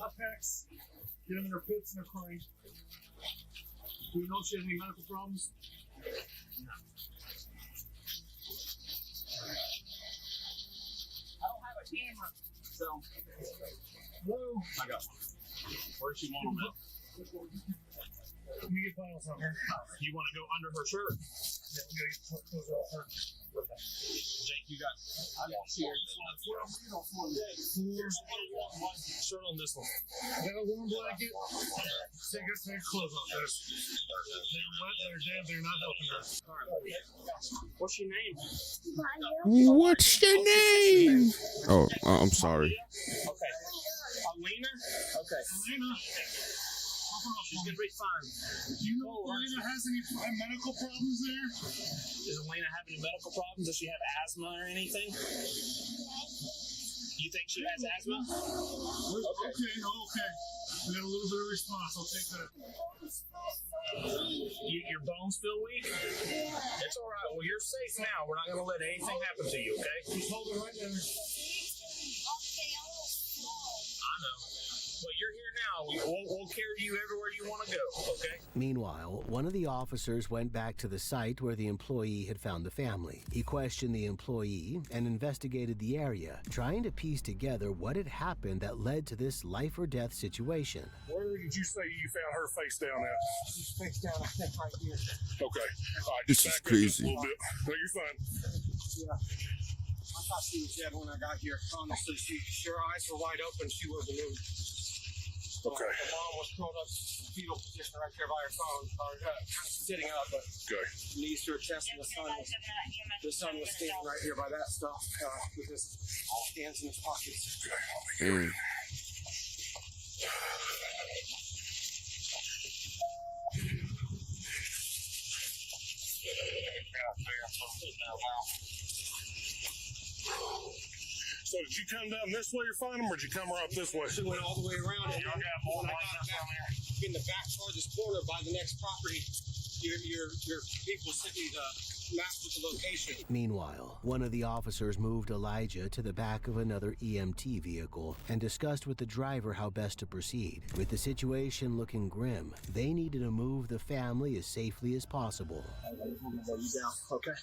Apex, get them in their pits and they're crying. Do you know if she has any medical problems? I don't have a camera, so. Hello? I got one. Where's she want them at? Let me get files on her. You want to go under her shirt? Yeah, we gotta get clothes off her. Jake, you got. I got here. Shirt on this one. I got a warm blanket. Take us their clothes off this. They're wet, they're damp, they're not helping her. What's your name? What's your name? Oh, I'm sorry. Okay. Alina? Okay. Alina. She's gonna be fine. Do you know if Alina has any medical problems there? Does Alina have any medical problems? Does she have asthma or anything? You think she has asthma? Okay. We got a little bit of response. I'll take that. Your bones feel weak? It's all right. Well, you're safe now. We're not going to let anything happen to you, okay? Just hold it right there. I know. But you're here now. We'll carry you everywhere you want to go, okay? Meanwhile, one of the officers went back to the site where the employee had found the family. He questioned the employee and investigated the area, trying to piece together what had happened that led to this life or death situation. Where did you say you found her face down at? She's face down, I think, right here. Okay. All right, This is crazy. Just a little bit. No, you're fine. Yeah. I thought she was dead when I got here. Honestly, her eyes were wide open. She wasn't moving. Okay. The mom was curled up fetal position right there by her phone, or kind of sitting up, but knees to her chest, and the son was standing right here by that stuff with his hands in his pockets. So did you come down this way to find them, or did you come right this way? She went all the way around, and y'all got more when I got back in the back farthest corner by the next property, your people sent me the map with the location. Meanwhile, one of the officers moved Elijah to the back of another EMT vehicle and discussed with the driver how best to proceed. With the situation looking grim, they needed to move the family as safely as possible. You down, okay?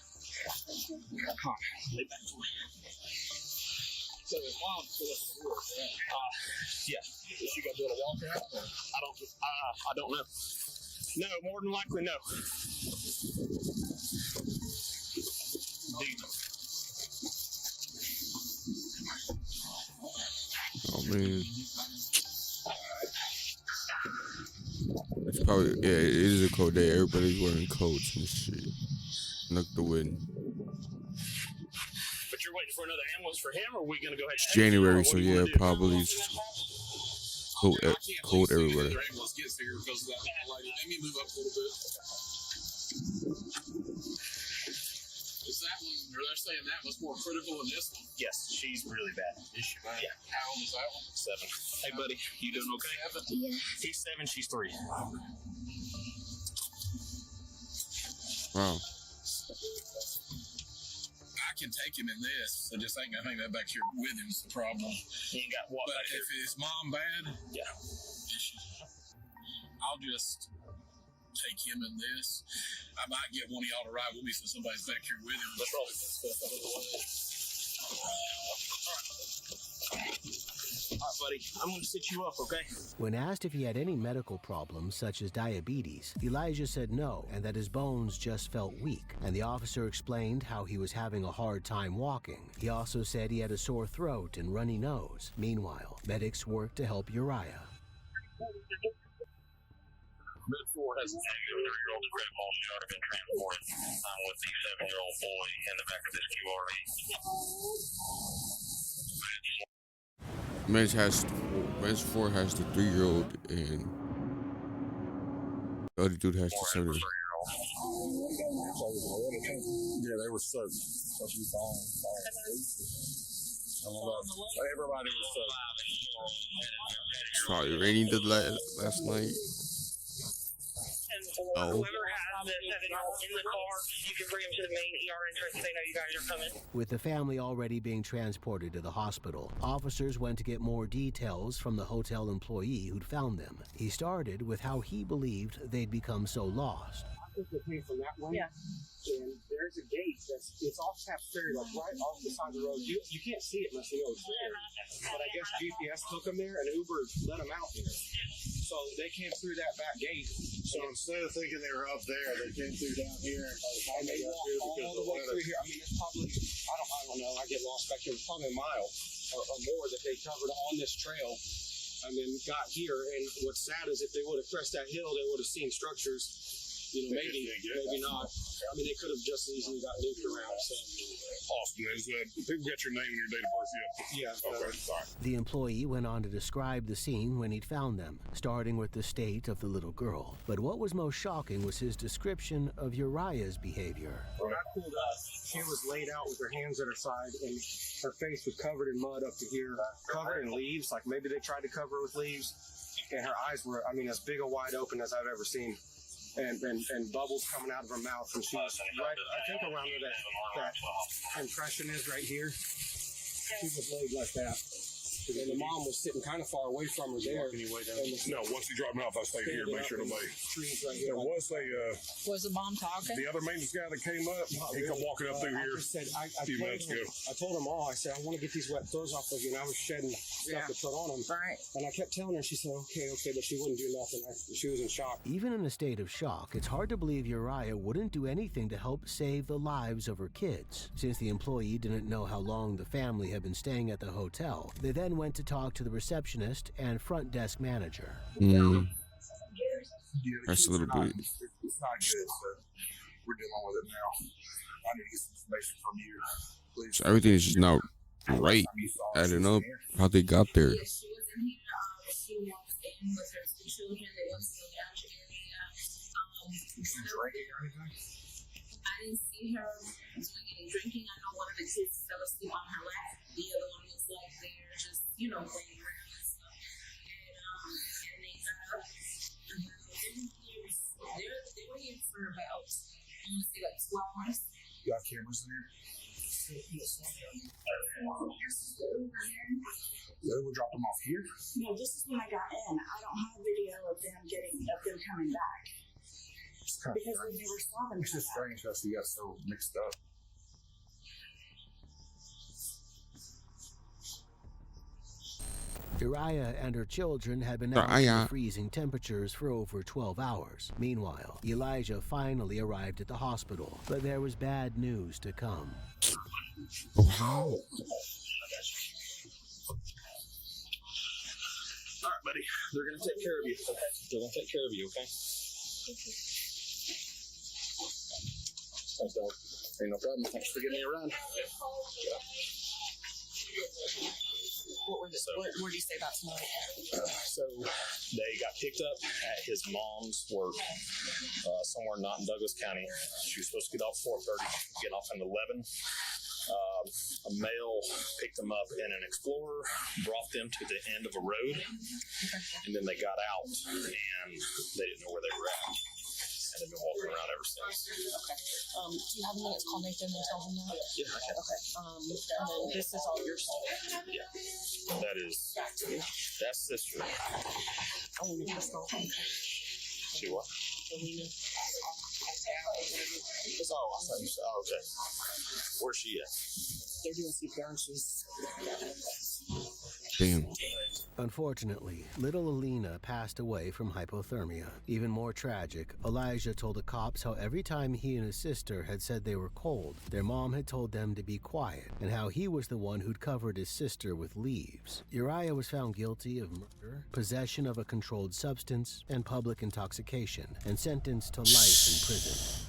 Come on, lay back to me. So his mom Yeah. Is she gonna be able to walk out? I don't know. No, more than likely no. Oh man. It's probably, yeah, it is a cold day. Everybody's wearing coats and shit. Knock the wind. But you're waiting for another ambulance for him, or are we gonna go ahead? It's January, so yeah, probably cold everywhere. Let me move up a little bit. Is that one, or they're saying that was more critical than this one? Yes, she's really bad. Is she bad? Yeah. How old is that one? 7. Hey, buddy, you doing okay? 7? Yeah. He's 7, she's 3. Wow. I can take him in this. I just ain't gonna hang that back here with him is the problem. He ain't got what back here. But if his mom bad, yeah, I'll just take him in this. I might get one of y'all to ride with me so somebody's back here with him. Let's roll this stuff out of the way. All right, buddy. I'm gonna sit you up, okay? When asked if he had any medical problems such as diabetes, Elijah said no and that his bones just felt weak, and the officer explained how he was having a hard time walking. He also said he had a sore throat and runny nose. Meanwhile, medics worked to help Uriah. Mid 4 has a 3-year-old red ball shot have been transported with the 7-year-old boy in the back of this QRV. Men's 4 has the 3-year-old, and the other dude has the 7-year-old. Yeah, they were soaked. Everybody was soaked. Probably raining last night. Oh. Whoever has the 7-year-old in the car, you can bring him to the main ER entrance. They know you guys are coming. With the family already being transported to the hospital, officers went to get more details from the hotel employee who'd found them. He started with how he believed they'd become so lost. I think they came from that way. Yeah. And there's a gate it's off Taps Ferry, like right off the side of the road. You can't see it unless you know it's there. But I guess GPS took them there and Uber let them out there. So they came through that back gate. So instead of thinking they were up there, they came through down here, and they walked all the way through here. I mean, it's probably, I don't know, I get lost back here. It's probably a mile or more that they covered on this trail and then got here. And what's sad is if they would have crossed that hill, they would have seen structures. You know, maybe not. I mean, they could have just as easily got looped around. So. Awesome. People get your name and your date of birth yet? Yeah. Okay, sorry. The employee went on to describe the scene when he'd found them, starting with the state of the little girl. But what was most shocking was his description of Uriah's behavior. When I pulled up, she was laid out with her hands at her side, and her face was covered in mud up to here, covered in leaves, like maybe they tried to cover her with leaves. And her eyes were, I mean, as big or wide open as I've ever seen. And bubbles coming out of her mouth, and she was right, I think around where that impression is right here. She was laid like that. And the mom was sitting kind of far away from her there. No, once you drop them off, I stay here. Make sure nobody. There was Was the mom talking? The other maintenance guy that came up, he come walking up through here a few minutes ago. I told them all, I said, I want to get these wet clothes off of you, and I was shedding stuff to put on them. Right. And I kept telling her, she said, okay, but she wouldn't do nothing. She was in shock. Even in a state of shock, it's hard to believe Uriah wouldn't do anything to help save the lives of her kids. Since the employee didn't know how long the family had been staying at the hotel, they then then went to talk to the receptionist and front desk manager. That's a little bit. It's not good, so we're dealing with it now. I need to get some information from you, please. So everything is just not right, adding up how they got there. I didn't see her doing any drinking. I know one of the kids fell asleep on her lap. The other one was like there, just playing around and stuff. And they got up. They were here for about, I want to say, like 2 hours. You got cameras in here? We'll drop them off here. No, this is when I got in. I don't have video of them coming back. Because we never saw them. It's just strange how you got so mixed up. Uriah and her children had been out in freezing temperatures for over 12 hours. Meanwhile, Elijah finally arrived at the hospital, but there was bad news to come. Wow. All right, buddy. They're going to take care of you, okay? They're going to take care of you, okay? Thanks, dog. Ain't no problem. Thanks for getting me around. What did you say about tonight? So they got picked up at his mom's work somewhere not in Douglas County. She was supposed to get off 4:30, get off at 11. A male picked them up in an Explorer, brought them to the end of a road, and then they got out and they didn't know where they were at. And they've been walking around ever since. Okay. Do you have a minute to call Nathan and tell him that? Yeah, I can. Okay. And then this is all your stuff. Yeah. That is. That's sister. Alina Crystal. She what? Alina. Oh, I thought you said. Oh, okay. Where's she at? They're doing CPR and she's. Damn. Unfortunately, little Alina passed away from hypothermia. Even more tragic, Elijah told the cops how every time he and his sister had said they were cold, their mom had told them to be quiet, and how he was the one who'd covered his sister with leaves. Uriah was found guilty of murder, possession of a controlled substance, and public intoxication, and sentenced to life in prison.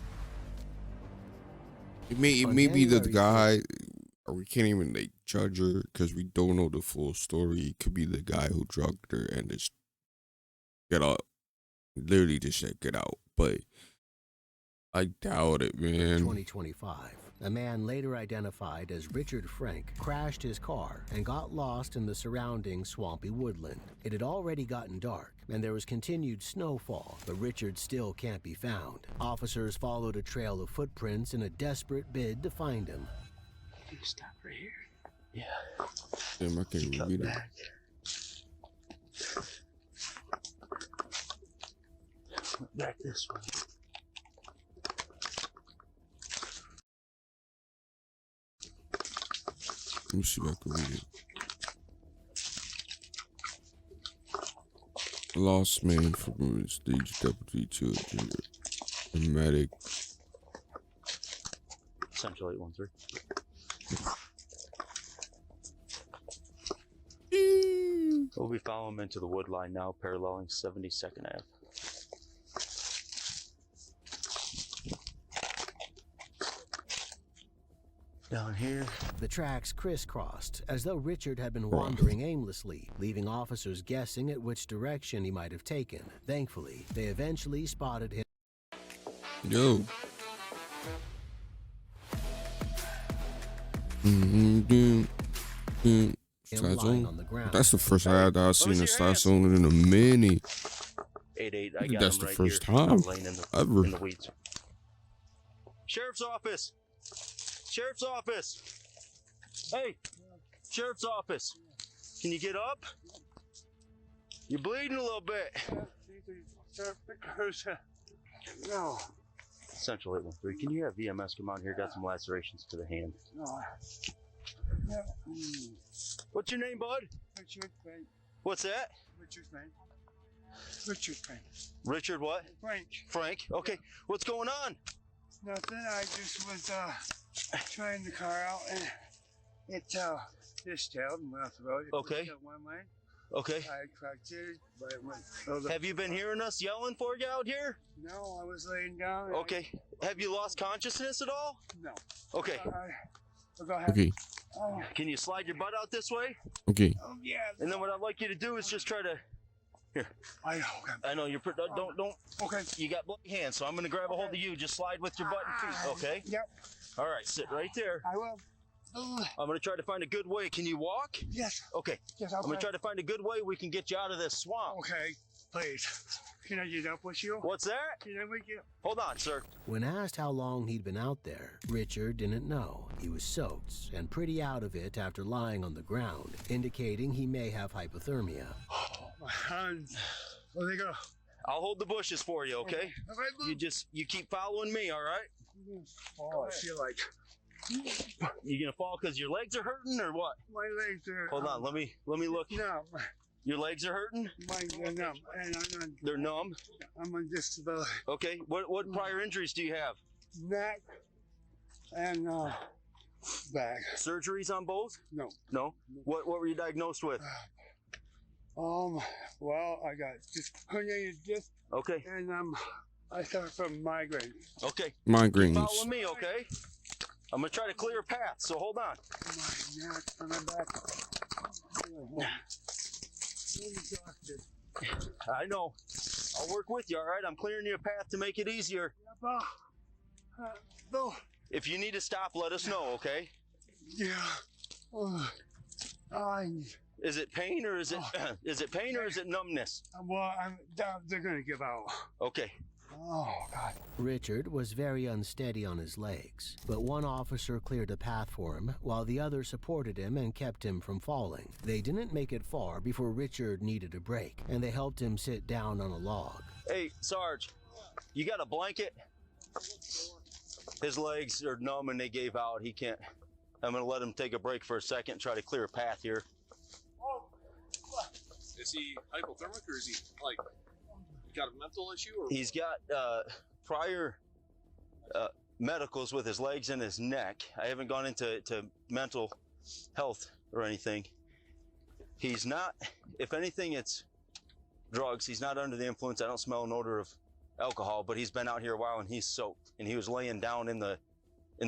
It may be the guy, or we can't even judge her because we don't know the full story. It could be the guy who drugged her and just get out, literally just said get out. But I doubt it, man. 2025. A man later identified as Richard Frank crashed his car and got lost in the surrounding swampy woodland. It had already gotten dark, and there was continued snowfall, but Richard still can't be found. Officers followed a trail of footprints in a desperate bid to find him. You stop right here. Yeah. Damn, I can't even read it. Back this way. Let me see if I can read it. Lost man from stage deputy to a medic. Central 813. We'll be following him into the wood line now, paralleling 72nd Ave. Down here. The tracks crisscrossed, as though Richard had been wandering aimlessly, leaving officers guessing at which direction he might have taken. Thankfully, they eventually spotted him. Yo. That's the first ad I've seen in Slide Zone in a minute. 8-8, I think that's the first time ever. In the weeds. Sheriff's office! Sheriff's office! Hey! Sheriff's office! Can you get up? You're bleeding a little bit. No. Central 813, can you have VMS come out here? Got some lacerations to the hand. No. No. What's your name, bud? Richard Frank. What's that? Richard Frank. Richard Frank. Richard what? Frank. Frank? Okay. Yeah. What's going on? Nothing. I just was trying the car out and it tailed and went off the road. Okay. Got one lane. Okay. I fractured, but it went. Have you been hearing us yelling for you out here? No, I was laying down. Okay. Have you lost consciousness at all? No. Okay. Go ahead. Okay. Can you slide your butt out this way? Okay. Oh, yeah. And then what I'd like you to do is just try to. Here. I know you're. Don't. Okay. You got bloody hands, so I'm gonna grab a hold of you. Just slide with your butt and feet. Okay. Yep. All right. Sit right there. I will. I'm gonna try to find a good way. Can you walk? Yes. Okay. Yes, I'm gonna try to find a good way we can get you out of this swamp. Okay. Please. Can I get up with you? What's that? Can I wake you up? Hold on, sir. When asked how long he'd been out there, Richard didn't know. He was soaked and pretty out of it after lying on the ground, indicating he may have hypothermia. My hands. Where they go? I'll hold the bushes for you, okay? You keep following me, all right? Oh, I feel like. You gonna fall because your legs are hurting or what? My legs are. Hold on, let me look. No. Your legs are hurting? Mine are numb, and They're numb. I'm on disability. Okay. What prior injuries do you have? Neck and back. Surgeries on both? No. No. What were you diagnosed with? Well, I got just herniated disc. Okay. And I suffer from migraines. Okay. Migraines. Keep following me, okay? I'm gonna try to clear a path, so hold on. My neck and my back. I know. I'll work with you, all right? I'm clearing you a path to make it easier. If you need to stop, let us know, okay? Yeah. Is it pain or is it pain or is it numbness? Well, they're gonna give out. Okay. Oh, God. Richard was very unsteady on his legs, but one officer cleared a path for him while the other supported him and kept him from falling. They didn't make it far before Richard needed a break, and they helped him sit down on a log. Hey, Sarge, you got a blanket? His legs are numb and they gave out. He can't. I'm going to let him take a break for a second, try to clear a path here. Is he hypothermic or is he like got a mental issue? Or? He's got prior medicals with his legs and his neck. I haven't gone into mental health or anything. He's not, if anything, it's drugs. He's not under the influence. I don't smell an odor of alcohol, but he's been out here a while and he's soaked and he was laying down in the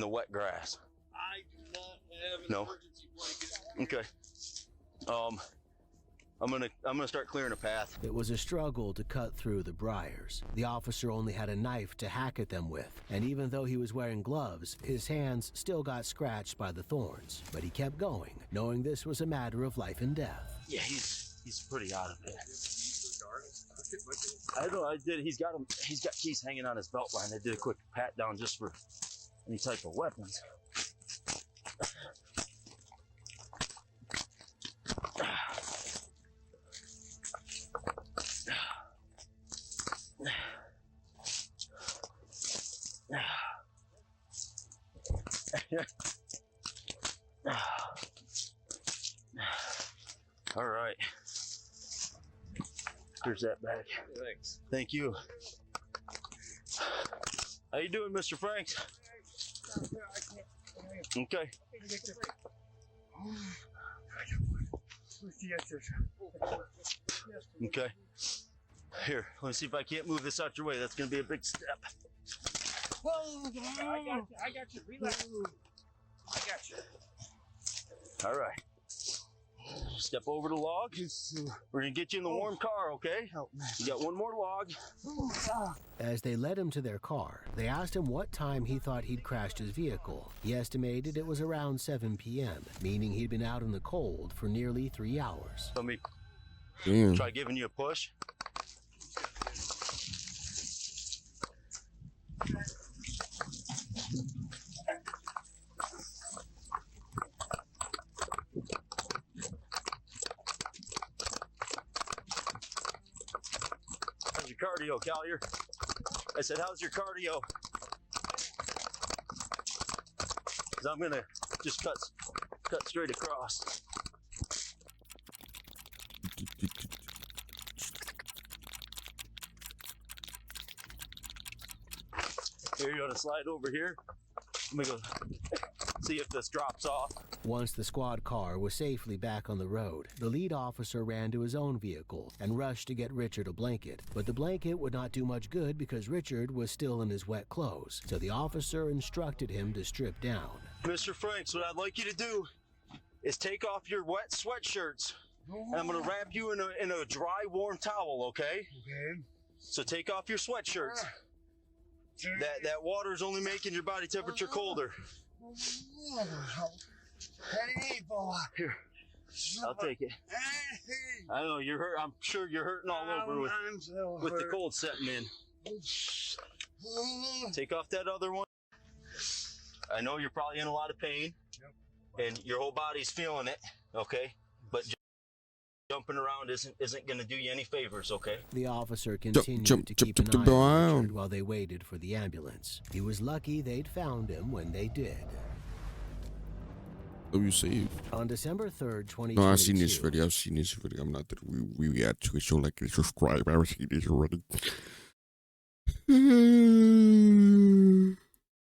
wet grass. I do not have an emergency blanket. Okay. I'm gonna start clearing a path. It was a struggle to cut through the briars. The officer only had a knife to hack at them with, and even though he was wearing gloves, his hands still got scratched by the thorns. But he kept going, knowing this was a matter of life and death. Yeah, he's pretty out of it. I don't know. I did. He's got keys hanging on his belt line. I did a quick pat down just for any type of weapons. All right. Here's that bag. Thanks. Thank you. How you doing, Mr. Franks? Okay. Okay. Here, let me see if I can't move this out your way. That's gonna be a big step. Whoa, I got you. Relax. I got you. All right. Step over the log. We're gonna get you in the warm car, okay? You got one more log. As they led him to their car, they asked him what time he thought he'd crashed his vehicle. He estimated it was around 7 p.m., meaning he'd been out in the cold for nearly 3 hours. Let me try giving you a push. How's your cardio, Collier? I said, how's your cardio? Because I'm going to just cut straight across. Here, you want to slide over here? Let me go see if this drops off. Once the squad car was safely back on the road, the lead officer ran to his own vehicle and rushed to get Richard a blanket. But the blanket would not do much good because Richard was still in his wet clothes, so the officer instructed him to strip down. Mr. Franks, what I'd like you to do is take off your wet sweatshirts. And I'm gonna wrap you in a dry, warm towel, okay? Okay. So take off your sweatshirts. That water's only making your body temperature colder. Hey, boy. Here, I'll take it. I know you're hurt. I'm sure you're hurting all over with the cold setting in. Take off that other one. I know you're probably in a lot of pain, and your whole body's feeling it. Okay, but jumping around isn't going to do you any favors. Okay. The officer continued to keep an eye on Richard while they waited for the ambulance. He was lucky they'd found him when they did. You saved. On December 3rd, 2022. No, I've seen this video. I'm not that we react to it, so like and subscribe. I've seen this already.